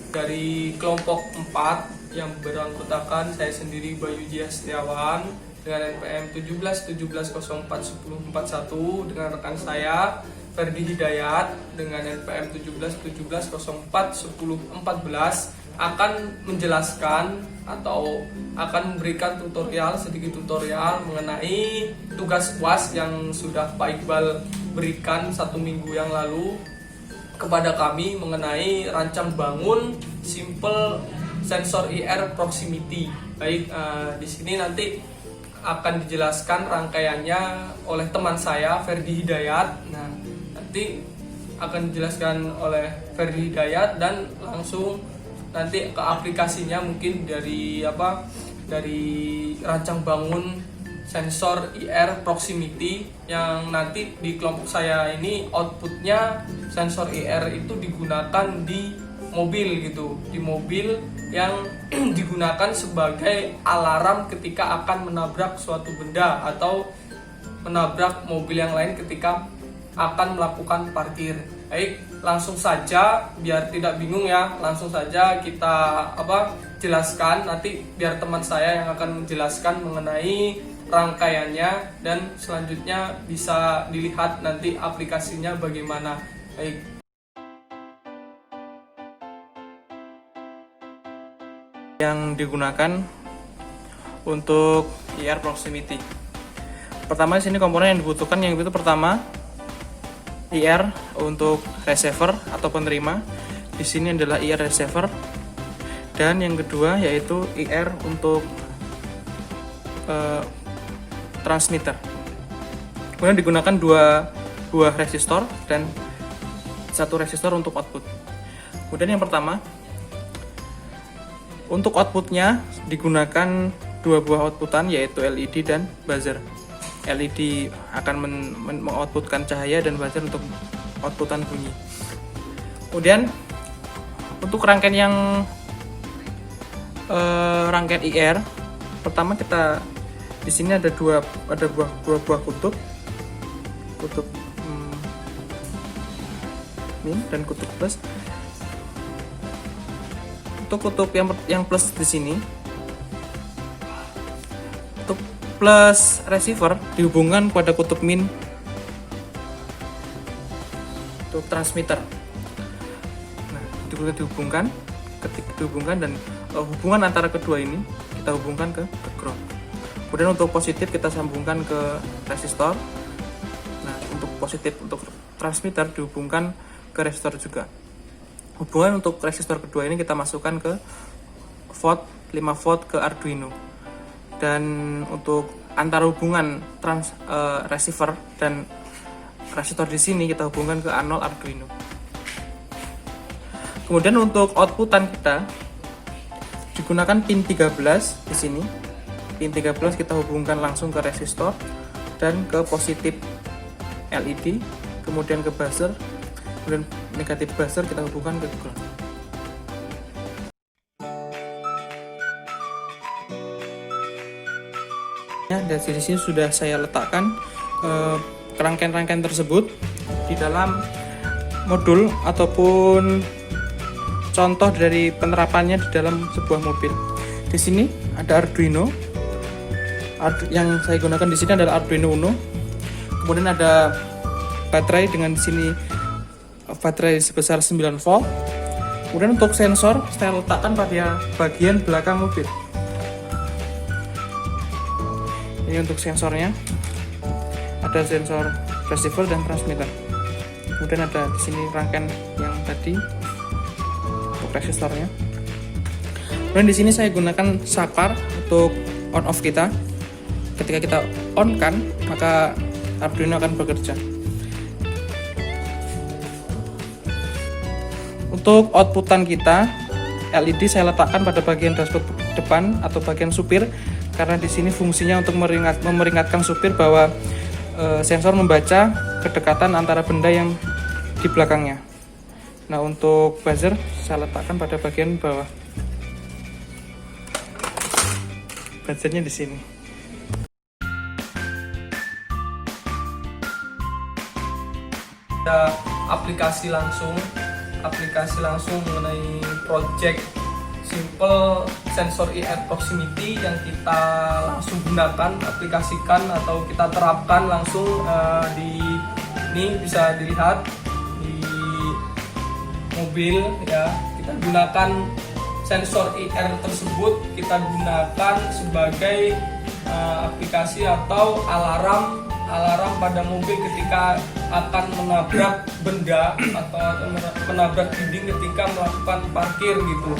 dari kelompok 4 yang beranggotakan saya sendiri Bayu Jia Setiawan dengan NPM 1717041041 dengan rekan saya Ferdi Hidayat dengan NPM 1717041014 akan menjelaskan atau akan memberikan sedikit tutorial mengenai tugas UAS yang sudah Pak Iqbal berikan 1 minggu yang lalu kepada kami mengenai rancang bangun simple sensor IR proximity. Baik, di sini nanti akan dijelaskan rangkaiannya oleh teman saya Ferdi Hidayat. Nah, nanti akan dijelaskan oleh Ferdi Hidayat dan langsung nanti ke aplikasinya mungkin dari rancang bangun sensor IR proximity yang nanti di kelompok saya ini outputnya sensor IR itu digunakan di mobil gitu, di mobil yang digunakan sebagai alarm ketika akan menabrak suatu benda atau menabrak mobil yang lain ketika akan melakukan parkir. Baik, langsung saja biar tidak bingung ya, langsung saja kita jelaskan, nanti biar teman saya yang akan menjelaskan mengenai rangkaiannya dan selanjutnya bisa dilihat nanti aplikasinya bagaimana. Baik. Yang digunakan untuk IR proximity. Pertama di sini komponen yang dibutuhkan yang itu pertama IR untuk receiver atau penerima. Di sini adalah IR receiver. Dan yang kedua yaitu IR untuk transmitter. Kemudian digunakan dua buah resistor dan satu resistor untuk output. Kemudian yang pertama, untuk outputnya digunakan dua buah outputan yaitu LED dan buzzer. LED akan mengoutputkan cahaya dan buzzer untuk outputan bunyi. Kemudian untuk rangkaian IR, pertama kita di sini ada dua buah kutub min dan kutub plus. Untuk kutub yang plus di sini, kutub plus receiver dihubungkan pada kutub min untuk transmitter. Nah, dihubungkan dan hubungan antara kedua ini kita hubungkan ke ground. Kemudian untuk positif kita sambungkan ke resistor. Nah, untuk positif untuk transmitter dihubungkan ke resistor juga. Hubungan untuk resistor kedua ini kita masukkan ke 5 volt ke Arduino. Dan untuk antara hubungan receiver dan resistor di sini kita hubungkan ke A0 Arduino. Kemudian untuk outputan kita digunakan pin 13 di sini. Pin 13 kita hubungkan langsung ke resistor dan ke positif LED, kemudian ke buzzer, kemudian negatif buzzer kita hubungkan ke ground. Ya, dari sini sudah saya letakkan rangkaian-rangkaian tersebut di dalam modul ataupun contoh dari penerapannya di dalam sebuah mobil. Di sini ada Arduino. Yang saya gunakan di sini adalah Arduino Uno. Kemudian ada baterai dengan di sini baterai sebesar 9 volt. Kemudian untuk sensor saya letakkan pada bagian belakang mobil. Ini untuk sensornya. Ada sensor receiver dan transmitter. Kemudian ada di sini rangkaian yang tadi untuk resistornya. Kemudian di sini saya gunakan saklar untuk on off kita. Ketika kita on kan, maka Arduino akan bekerja. Untuk outputan kita, LED saya letakkan pada bagian dashboard depan atau bagian supir karena di sini fungsinya untuk memperingatkan supir bahwa sensor membaca kedekatan antara benda yang di belakangnya. Nah, untuk buzzer saya letakkan pada bagian bawah. Buzzernya di sini. Ada aplikasi langsung aplikasi langsung mengenai project simple sensor IR proximity yang kita langsung gunakan, aplikasikan atau kita terapkan langsung di ini bisa dilihat di mobil ya. Kita gunakan sensor IR tersebut, kita gunakan sebagai aplikasi atau alarm pada mobil ketika akan menabrak benda atau menabrak dinding ketika melakukan parkir gitu.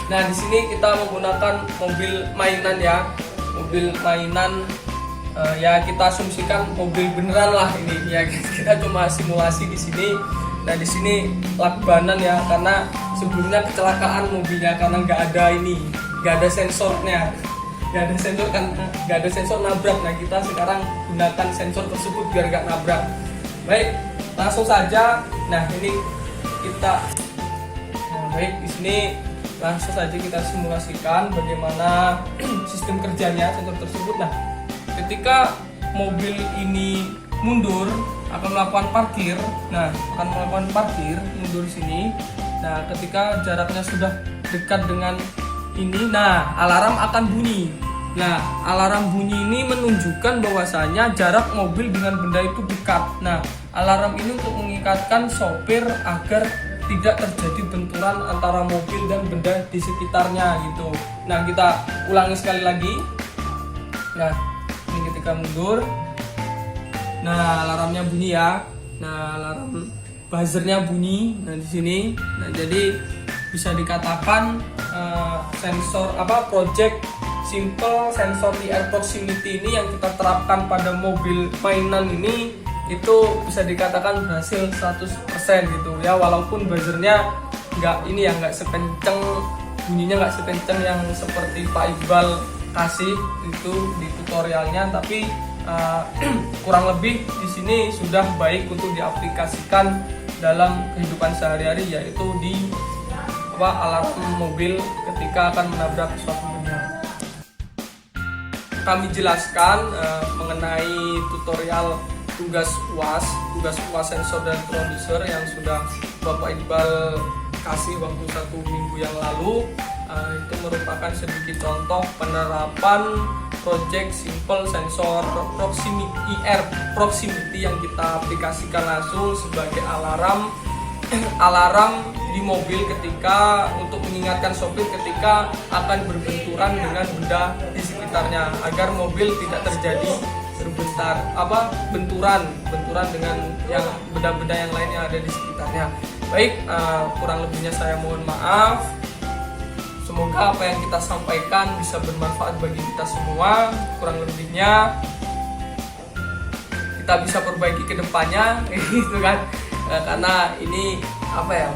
Nah, di sini kita menggunakan mobil mainan ya, mobil mainan ya kita asumsikan mobil beneran lah ini ya, kita cuma simulasi di sini. Nah, di sini lakbanan ya, karena sebelumnya kecelakaan mobilnya karena nggak ada sensornya, nggak ada sensor nabrak. Nah, kita sekarang gunakan sensor tersebut biar nggak nabrak. Baik, langsung saja. Nah, ini kita baik di sini langsung saja kita simulasikan bagaimana sistem kerjanya sensor tersebut. Nah, ketika mobil ini mundur akan melakukan parkir. Nah, mundur sini. Nah, ketika jaraknya sudah dekat dengan ini, nah alarm akan bunyi. Nah, alarm bunyi ini menunjukkan bahwasanya jarak mobil dengan benda itu dekat. Nah, alarm ini untuk mengikatkan sopir agar tidak terjadi benturan antara mobil dan benda di sekitarnya gitu. Nah, kita ulangi sekali lagi. Nah, ini ketika mundur. Nah, alarmnya bunyi ya. Nah, alarm buzzernya bunyi. Nah, di sini. Nah, jadi bisa dikatakan project simple sensor IR proximity ini yang kita terapkan pada mobil mainan ini itu bisa dikatakan berhasil 100% gitu ya, walaupun buzzernya nggak sekenceng, bunyinya nggak sekenceng yang seperti Pak Iqbal kasih itu di tutorialnya, tapi kurang lebih di sini sudah baik untuk diaplikasikan dalam kehidupan sehari-hari, yaitu di alarm mobil ketika akan menabrak suatu benda. Kami jelaskan mengenai tutorial tugas UAS sensor dan producer yang sudah Bapak Iqbal kasih waktu 1 minggu yang lalu. Itu merupakan sedikit contoh penerapan project simple sensor IR proximity yang kita aplikasikan langsung sebagai alarm di mobil ketika untuk mengingatkan sopir ketika akan berbenturan dengan benda di sekitarnya agar mobil tidak terjadi benturan dengan yang benda-benda yang lain yang ada di sekitarnya. Baik, kurang lebihnya saya mohon maaf. Semoga apa yang kita sampaikan bisa bermanfaat bagi kita semua. Kurang lebihnya kita bisa perbaiki ke depannya gitu kan. Karena ini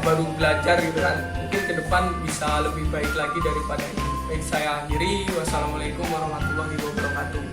baru belajar gitu kan. Mungkin ke depan bisa lebih baik lagi daripada ini. Baik, saya akhiri. Wassalamualaikum warahmatullahi wabarakatuh.